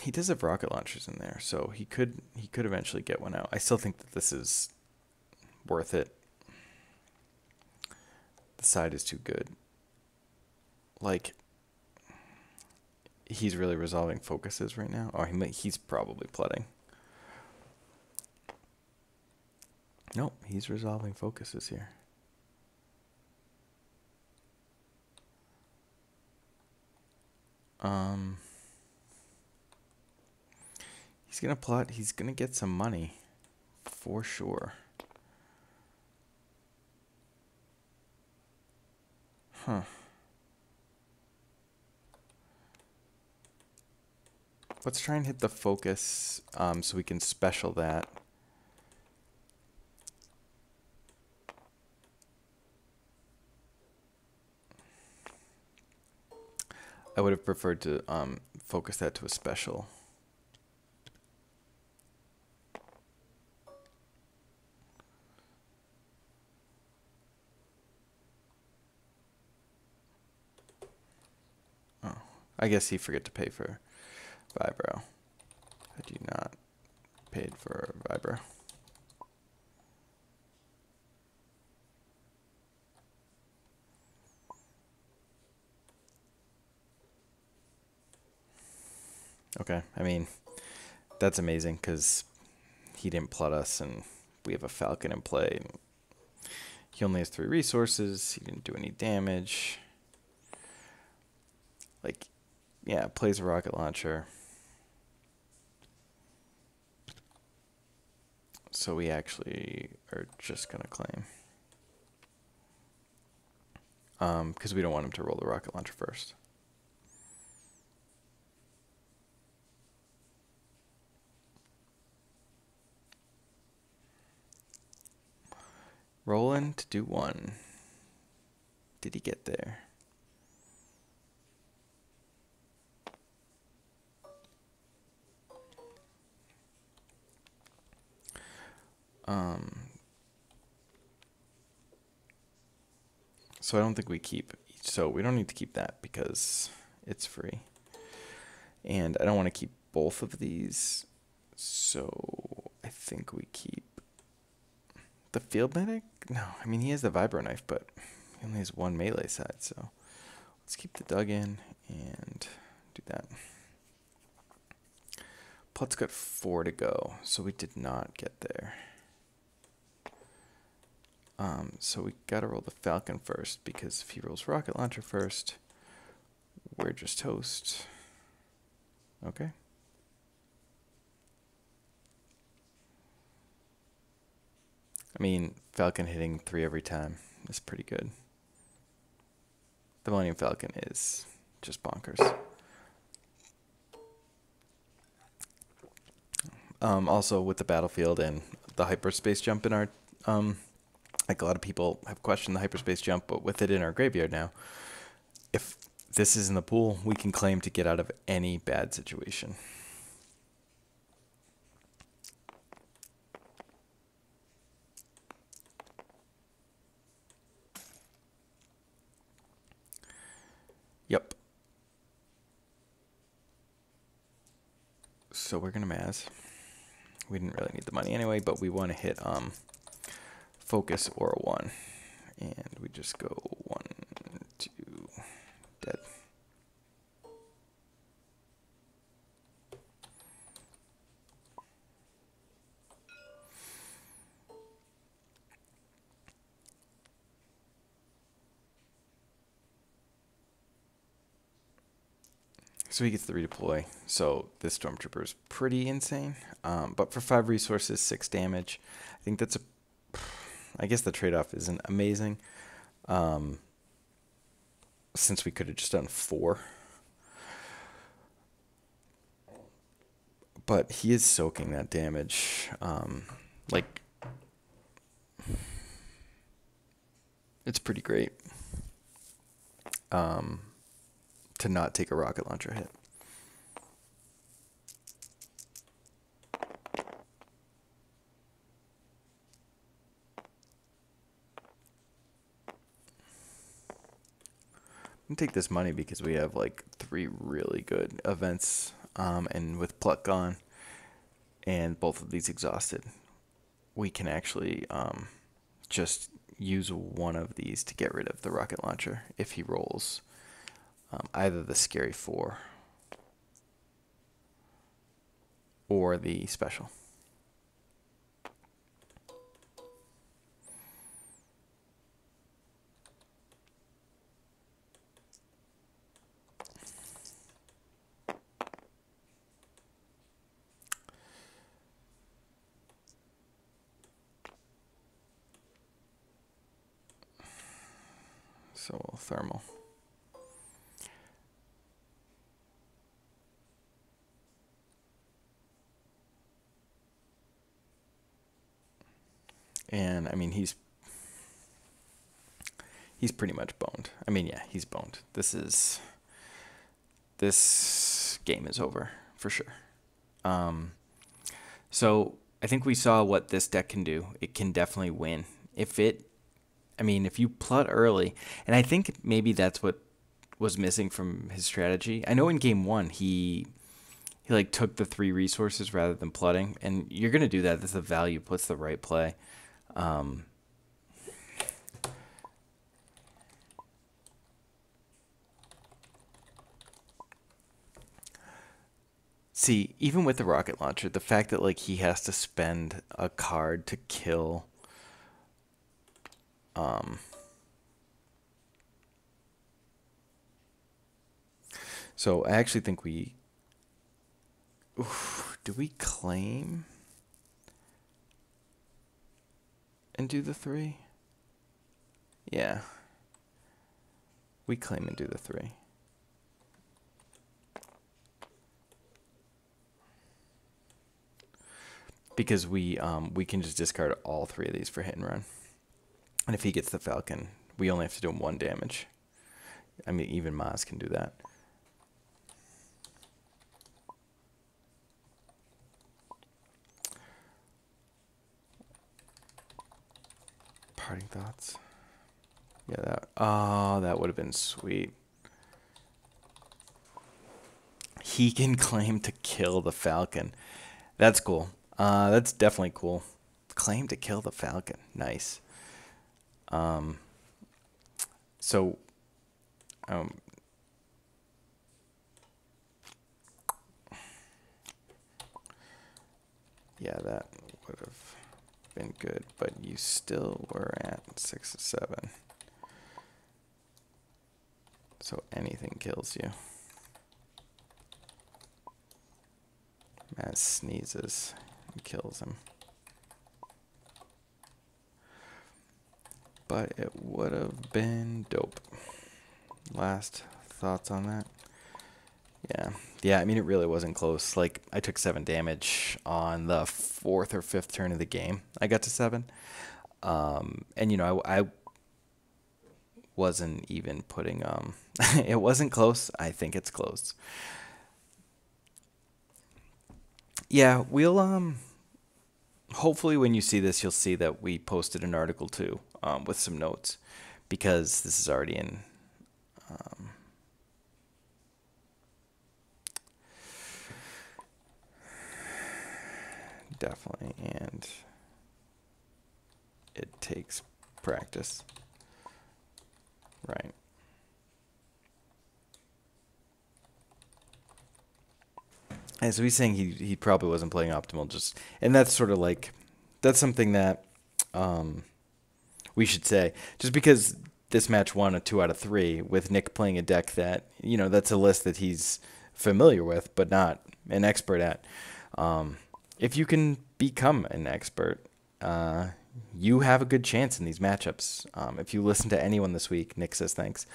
He does have rocket launchers in there, so he could eventually get one out. I still think that this is worth it. The side is too good. Like, he's really resolving focuses right now. Oh, he's probably plotting. Nope, he's resolving focuses here. He's gonna plot. He's gonna get some money, for sure. Huh. Let's try and hit the focus so we can special that. I would have preferred to focus that to a special. Oh, I guess he forgot to pay for Vibro. Had you not paid for Vibro? Okay, I mean, that's amazing because he didn't plot us and we have a Falcon in play. He only has 3 resources. He didn't do any damage. Like, yeah, plays a rocket launcher. So we actually are just going to claim. Because we don't want him to roll the rocket launcher first. Rolling to do 1. Did he get there? So I don't think we keep. So we don't need to keep that because it's free. And I don't want to keep both of these. So I think we keep the field medic. No, I mean he has the vibro knife, but he only has 1 melee side. So let's keep the dug in and do that. Plot's got 4 to go, so we did not get there. So we gotta roll the Falcon first, because if he rolls rocket launcher first, we're just toast. Okay. I mean, Falcon hitting 3 every time is pretty good. The Millennium Falcon is just bonkers. Also, with the battlefield and the hyperspace jump in our, like a lot of people have questioned the hyperspace jump, but with it in our graveyard now, if this is in the pool, we can claim to get out of any bad situation. Yep. So we're gonna Maz. We didn't really need the money anyway, but we want to hit focus or a 1, and we just go 1, 2, dead. So he gets the redeploy. So this Stormtrooper is pretty insane. But for 5 resources, 6 damage. I think that's a... I guess the trade-off isn't amazing. Since we could have just done 4. But he is soaking that damage. Like... It's pretty great. To not take a rocket launcher hit. I'm gonna take this money because we have like 3 really good events, and with Pluck gone and both of these exhausted, we can actually just use one of these to get rid of the rocket launcher if he rolls either the Scary 4 or the special. So thermal. And I mean he's pretty much boned. I mean, yeah, he's boned. This game is over for sure. So I think we saw what this deck can do. It can definitely win. If you plot early, and I think maybe that's what was missing from his strategy. I know in game 1 he like took the 3 resources rather than plotting, and you're gonna do that. That's the value plus the right play. See, even with the rocket launcher, the fact that like he has to spend a card to kill so I actually think we do we claim and do the 3? Yeah. We claim and do the 3. Because we can just discard all 3 of these for hit and run. And if he gets the Falcon, we only have to do him 1 damage. I mean, even Maz can do that. Parting thoughts. Yeah, that would have been sweet. He can claim to kill the Falcon. That's cool. That's definitely cool. Claim to kill the Falcon. Nice. So, yeah, that would have been good, but you still were at 6 or 7. So anything kills you. Maz sneezes and kills him. But it would have been dope. Last thoughts on that? Yeah, I mean, it really wasn't close. Like, I took 7 damage on the 4th or 5th turn of the game. I got to 7. And, you know, I wasn't even putting, it wasn't close. I think it's close. Yeah, we'll, hopefully when you see this, you'll see that we posted an article too, with some notes, because this is already in, definitely, and it takes practice, right? And so he's saying he probably wasn't playing optimal, just, and that's sort of like, that's something that we should say, just because this match won a 2 out of 3 with Nick playing a deck that, you know, that's a list that he's familiar with, but not an expert at. If you can become an expert, you have a good chance in these matchups. If you listen to anyone this week, Nick says thanks,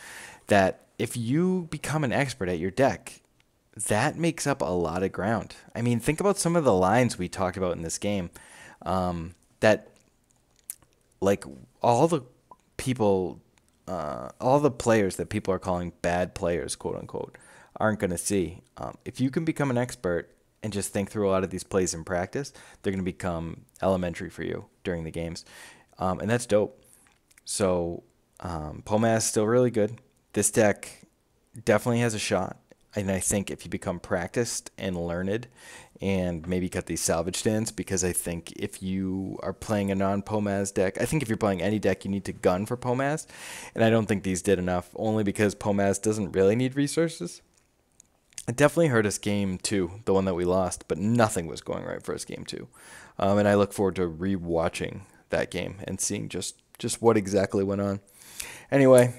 that if you become an expert at your deck, that makes up a lot of ground. I mean, think about some of the lines we talked about in this game. That, like, all the players that people are calling bad players, quote unquote, aren't going to see. If you can become an expert and just think through a lot of these plays in practice, they're going to become elementary for you during the games. And that's dope. So Poe Maz is still really good. This deck definitely has a shot. And I think if you become practiced and learned and maybe cut these salvage stands, because I think if you are playing a non-Poe Maz deck, I think if you're playing any deck, you need to gun for Poe Maz. And I don't think these did enough, only because Poe Maz doesn't really need resources. It definitely hurt us game 2, the one that we lost, but nothing was going right for us game 2. And I look forward to re-watching that game and seeing just what exactly went on. Anyway,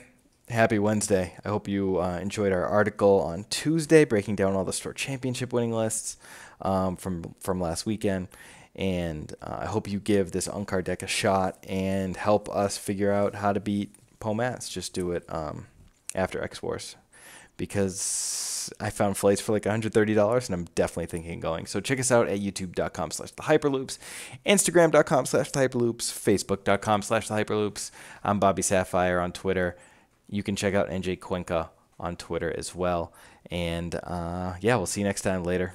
happy Wednesday. I hope you enjoyed our article on Tuesday, breaking down all the store championship winning lists from last weekend. And I hope you give this Unkar deck a shot and help us figure out how to beat Poe Maz. Just do it after X-Force, because I found flights for like $130 and I'm definitely thinking of going. So check us out at youtube.com/thehyperloops, instagram.com/thehyperloops, facebook.com/thehyperloops. I'm Bobby Sapphire on Twitter. You can check out NJCuenca on Twitter as well. And yeah, we'll see you next time. Later.